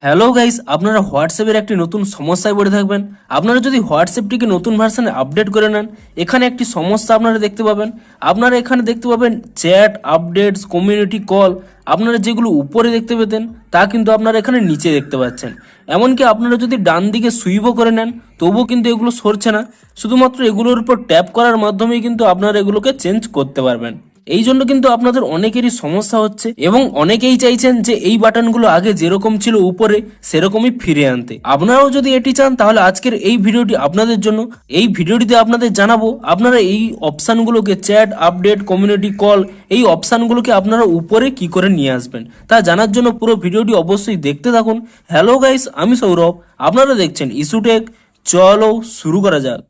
Hello guys, আপনারা হোয়াটসঅ্যাপের একটি নতুন সমস্যায় পড়ে থাকবেন। আপনারা যদি হোয়াটসঅ্যাপটিকে নতুন ভার্সনে আপডেট করে নেন, এখানে একটি সমস্যা আপনারা দেখতে পাবেন। আপনারা এখানে দেখতে পাবেন চ্যাট, আপডেটস, কমিউনিটি কল। আপনারা যেগুলো উপরে দেখতে পেতেন তা কিন্তু আপনারা এখানে নিচে দেখতে পাচ্ছেন। এমনকি আপনারা যদি ডান দিকে সুইপও করে নেন তবুও কিন্তু এগুলো সরছে না। শুধুমাত্র এগুলোর উপর ট্যাপ করার মাধ্যমেই কিন্তু আপনারা এগুলোকে চেঞ্জ করতে পারবেন। এই জন্য কিন্তু আপনাদের অনেকেরই সমস্যা হচ্ছে এবং অনেকেই চাইছেন যে এই বাটনগুলো আগে যেরকম ছিল উপরে সেরকমই ফিরে আনতে। আপনারাও যদি এটি চান তাহলে আজকের এই ভিডিওটি আপনাদের জন্য। এই ভিডিওটিতে আপনাদের জানাবো আপনারা এই অপশানগুলোকে, চ্যাট, আপডেট, কমিউনিটি কল, এই অপশানগুলোকে আপনারা উপরে কি করে নিয়ে আসবেন তা জানার জন্য পুরো ভিডিওটি অবশ্যই দেখতে থাকুন। হ্যালো গাইস, আমি সৌরভ, আপনারা দেখছেন ইস্যুটেক। চলো শুরু করা যাক।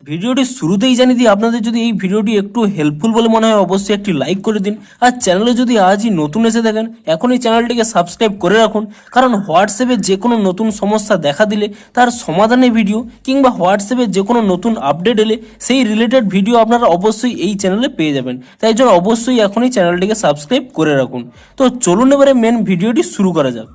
ভিডিওটি শুরুতেই জানিয়ে দিই, আপনাদের যদি এই ভিডিওটি একটু হেল্পফুল বলে মনে হয় অবশ্যই একটি লাইক করে দিন। আর চ্যানেলে যদি আজই নতুন এসে থাকেন এখনই চ্যানেলটিকে সাবস্ক্রাইব করে রাখুন, কারণ হোয়াটসঅ্যাপে যে কোনো নতুন সমস্যা দেখা দিলে তার সমাধানের ভিডিও কিংবা হোয়াটসঅ্যাপে যে কোনো নতুন আপডেট এলে সেই রিলেটেড ভিডিও আপনারা অবশ্যই এই চ্যানেলে পেয়ে যাবেন। তাই জন্য অবশ্যই এখনই চ্যানেলটিকে সাবস্ক্রাইব করে রাখুন। তো চলুন এবারে মেন ভিডিওটি শুরু করা যাক।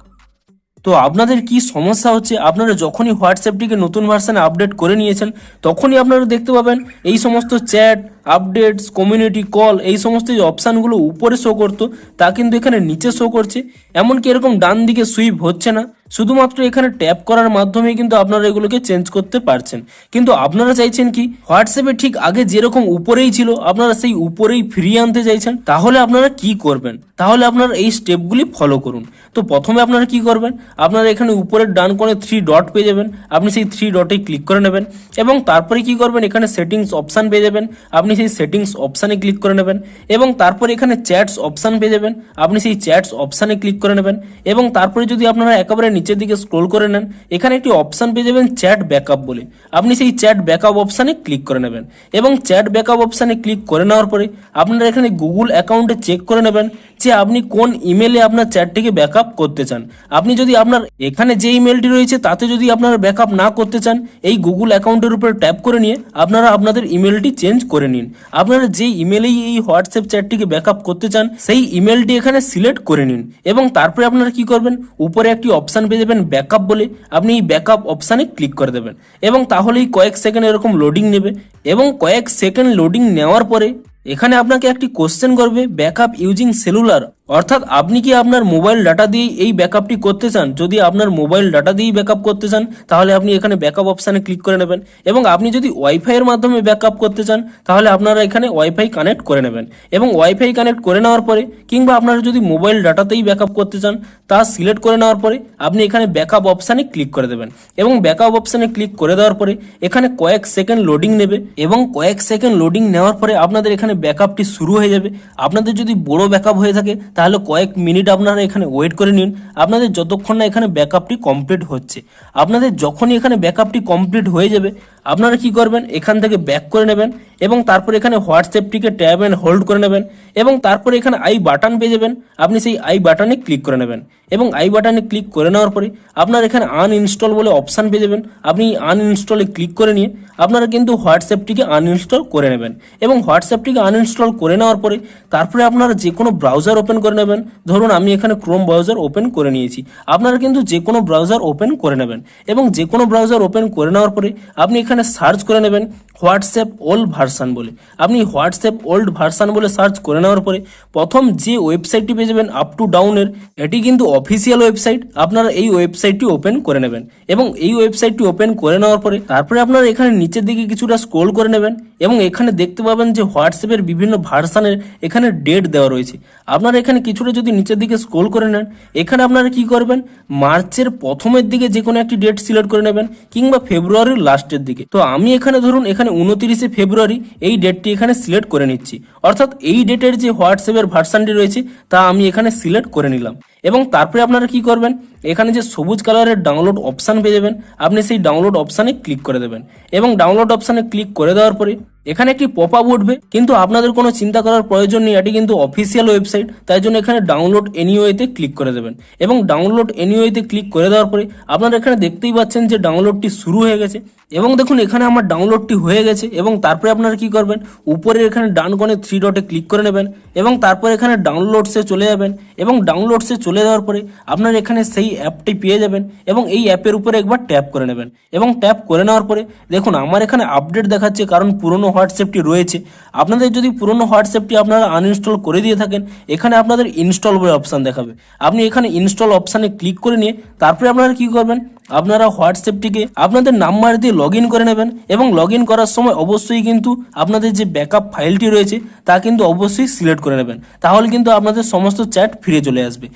তো আপনাদের কি সমস্যা হচ্ছে, আপনারা যখনই হোয়াটসঅ্যাপটিকে নতুন ভার্সনে আপডেট করে নিয়েছেন তখনই আপনারা দেখতে পাবেন এই সমস্ত চ্যাট, আপডেটস, কমিউনিটি কল, এই সমস্ত যে অপশানগুলো উপরে শো করতো তা কিন্তু এখানে নিচে শো করছে। এমনকি এরকম ডান দিকে সুইপ হচ্ছে না, শুধুমাত্র এখানে ট্যাপ করার মাধ্যমে কিন্তু আপনারা এগুলোকে চেঞ্জ করতে পারছেন। কিন্তু আপনারা চাইছেন কি হোয়াটসঅ্যাপে ঠিক আগে যেরকম উপরেই ছিল আপনারা সেই উপরেই ফিরিয়ে আনতে চাইছেন। তাহলে আপনারা কি করবেন? তাহলে আপনারা এই স্টেপগুলি ফলো করুন। তো প্রথমে আপনারা কি করবেন, আপনারা এখানে উপরের ডান কোণে 3 ডট পেয়ে যাবেন, আপনি সেই 3 ডটে ক্লিক করে নেবেন এবং তারপরে কি করবেন, এখানে সেটিংস অপশান পেয়ে যাবেন, আপনি সেই সেটিংস অপশানে ক্লিক করে নেবেন এবং তারপরে এখানে চ্যাটস অপশান পেয়ে যাবেন, আপনি সেই চ্যাটস অপশানে ক্লিক করে নেবেন এবং তারপরে যদি আপনারা একেবারে নিচের দিকে স্ক্রোল করে নেন এখানে একটি অপশান পেয়ে যাবেন চ্যাট ব্যাকআপ বলে, আপনি সেই চ্যাট ব্যাকআপ অপশানে ক্লিক করে নেবেন এবং চ্যাট ব্যাকআপ অপশানে ক্লিক করে নেওয়ার পরে আপনারা এখানে গুগল অ্যাকাউন্টে চেক করে নেবেন যে আপনি কোন ইমেলে আপনার চ্যাটটিকে ব্যাকআপ করতে চান। আপনি যদি আপনার এখানে যে ইমেলটি রয়েছে তাতে যদি আপনারা ব্যাকআপ না করতে চান, এই গুগল অ্যাকাউন্টের উপরে ট্যাপ করে নিয়ে আপনারা আপনাদের ইমেলটি চেঞ্জ করে নিন। আপনারা যে ইমেলেই এই হোয়াটসঅ্যাপ চ্যাটটিকে ব্যাকআপ করতে চান সেই ইমেলটি এখানে সিলেক্ট করে নিন এবং তারপরে আপনারা কি করবেন, উপরে একটি অপশান পেয়ে যাবেন ব্যাকআপ বলে, আপনি এই ব্যাকআপ অপশানে ক্লিক করে দেবেন এবং তাহলেই কয়েক সেকেন্ড এরকম লোডিং নেবে এবং কয়েক সেকেন্ড লোডিং নেওয়ার পরে এখানে আপনাকে একটি কোশ্চেন করবে, ব্যাকআপ ইউজিং সেলুলার, অর্থাৎ আপনি কি আপনার মোবাইল ডাটা দিয়ে এই ব্যাকআপটি করতে চান। যদি আপনার মোবাইল ডাটা দিয়েই ব্যাকআপ করতে চান তাহলে আপনি এখানে ব্যাকআপ অপশানে ক্লিক করে নেবেন এবং আপনি যদি ওয়াইফাই এর মাধ্যমে ব্যাকআপ করতে চান তাহলে আপনারা এখানে ওয়াইফাই কানেক্ট করে নেবেন এবং ওয়াইফাই কানেক্ট করে নেওয়ার পরে কিংবা আপনারা যদি মোবাইল ডাটাতেই ব্যাকআপ করতে চান তা সিলেক্ট করে নেওয়ার পরে আপনি এখানে ব্যাকআপ অপশানে ক্লিক করে দেবেন এবং ব্যাকআপ অপশানে ক্লিক করে দেওয়ার পরে এখানে কয়েক সেকেন্ড লোডিং নেবে এবং কয়েক সেকেন্ড লোডিং নেওয়ার পরে আপনাদের এখানে ব্যাকআপটি শুরু হয়ে যাবে। আপনাদের যদি বড় ব্যাকআপ হয়ে থাকে তাহলে কয়েক মিনিট আপনারা এখানে ওয়েট করে নিন, আপনাদের যতক্ষণ না এখানে ব্যাকআপটি কমপ্লিট হচ্ছে। আপনাদের যখনই এখানে ব্যাকআপটি কমপ্লিট হয়ে যাবে আপনারা কি করবেন, এখান থেকে ব্যাক করে নেবেন এবং তারপর এখানে হোয়াটসঅ্যাপটিকে ট্যাব এন্ড হোল্ড করে নেবেন এবং তারপরে এখানে আই বাটন পেয়ে যাবেন, আপনি সেই আই বাটনে ক্লিক করে নেবেন এবং আই বাটনে ক্লিক করে নেওয়ার পরে আপনার এখানে আনইনস্টল বলে অপশান পেয়ে যাবেন, আপনি আনইনস্টলে ক্লিক করে নিয়ে আপনারা কিন্তু হোয়াটসঅ্যাপটিকে আনইনস্টল করে নেবেন এবং হোয়াটসঅ্যাপটিকে আনইনস্টল করে নেওয়ার পরে তারপরে আপনারা যে কোনো ব্রাউজার ওপেন করে নেবেন। ধরুন আমি এখানে ক্রোম ব্রাউজার ওপেন করে নিয়েছি, আপনারা কিন্তু যে কোনো ব্রাউজার ওপেন করে নেবেন এবং যে কোনো ব্রাউজার ওপেন করে নেওয়ার পরে আপনি এখানে সার্চ করে নেবেন হোয়াটসঅ্যাপ ওল্ড ভার্সান বলে। আপনি হোয়াটসঅ্যাপ ওল্ড ভার্সান বলে সার্চ করে নেওয়ার পরে প্রথম যে ওয়েবসাইটটি পেয়ে যাবেন আপ টু ডাউনের, এটি কিন্তু অফিসিয়াল ওয়েবসাইট, আপনারা এই ওয়েবসাইটটি ওপেন করে নেবেন এবং এই ওয়েবসাইটটি ওপেন করে নেওয়ার পরে তারপরে আপনারা এখানে নিচের দিকে কিছুটা স্ক্রোল করে নেবেন এবং এখানে দেখতে পাবেন যে হোয়াটসঅ্যাপের বিভিন্ন ভার্সানের এখানে ডেট দেওয়া রয়েছে। আপনারা এখানে কিছুটা যদি নিচের দিকে স্ক্রোল করে নেন এখানে আপনারা কি করবেন, মার্চের প্রথমের দিকে যে কোনো একটি ডেট সিলেক্ট করে নেবেন কিংবা ফেব্রুয়ারির লাস্টের দিকে। তো আমি এখানে ধরুন এখানে 29শে ফেব্রুয়ারি এই ডেটটি এখানে সিলেক্ট করে নিচ্ছি, অর্থাৎ এই ডেটের যে হোয়াটসঅ্যাপের ভার্সানটি রয়েছে তা আমি এখানে সিলেক্ট করে নিলাম এবং তারপরে আপনারা কি করবেন, এখানে যে সবুজ কালারের ডাউনলোড অপশান পেয়ে যাবেন, আপনি সেই ডাউনলোড অপশানে ক্লিক করে দেবেন। এবং ডাউনলোড অপশানে ক্লিক করে দেওয়ার পরে এখানে একটি পপ আপ উঠবে, কিন্তু আপনাদের কোনো চিন্তা করার প্রয়োজন নেই, এটি কিন্তু অফিসিয়াল ওয়েবসাইট, তাই জন্য এখানে ডাউনলোড এনিওয়েতে ক্লিক করে দেবেন। এবং ডাউনলোড এনিওয়েতে ক্লিক করে দেওয়ার পরে আপনারা এখানে দেখতেই পাচ্ছেন যে ডাউনলোডটি শুরু হয়ে গেছে। এবং দেখুন এখানে আমার ডাউনলোডটি হয়ে গেছে। এবং তারপরে আপনারা কি করবেন, উপরে এখানে ডান কোণে 3 ডটে ক্লিক করে নেবেন এবং তারপরে এখানে ডাউনলোডসে চলে যাবেন। এবং ডাউনলোডসে চলে যাওয়ার পরে আপনারা এখানে সেই অ্যাপটি পেয়ে যাবেন এবং এই অ্যাপের উপরে একবার ট্যাপ করে নেবেন। এবং ট্যাপ করে নেওয়ার পরে দেখুন আমার এখানে আপডেট দেখাচ্ছে, কারণ পুরনো হোয়াটসঅ্যাপটি রয়েছে। আপনাদের যদি পুরনো হোয়াটসঅ্যাপটি আপনারা আনইনস্টল করে দিয়ে থাকেন, এখানে আপনাদের ইনস্টল বলে অপশান দেখাবে। আপনি এখানে ইনস্টল অপশানে ক্লিক করে নিয়ে তারপরে আপনারা কি করবেন, আপনারা হোয়াটসঅ্যাপটিকে আপনাদের নাম্বার দিয়ে লগ ইন করে নেবেন। এবং লগ ইন করার সময় অবশ্যই কিন্তু আপনাদের যে ব্যাকআপ ফাইলটি রয়েছে তা কিন্তু অবশ্যই সিলেক্ট করে নেবেন, তাহলে কিন্তু আপনাদের সমস্ত চ্যাট ফিরে চলে আসবে।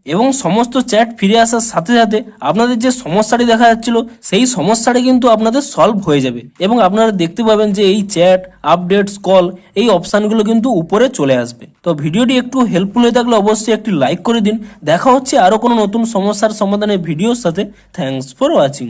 এবং সমস্ত চ্যাট ফিরে আসার সাথে সাথে আপনাদের যে সমস্যাটি দেখা যাচ্ছিল সেই সমস্যাটি কিন্তু আপনাদের সলভ হয়ে যাবে। এবং আপনারা দেখতে পাবেন যে এই চ্যাট, আপডেটস, কল, এই অপশানগুলো কিন্তু উপরে চলে আসবে। তো ভিডিওটি একটু হেল্পফুল হয়ে থাকলে অবশ্যই একটি লাইক করে দিন। দেখা হচ্ছে আরও কোনো নতুন সমস্যার সমাধানের ভিডিওর সাথে। Thanks for watching.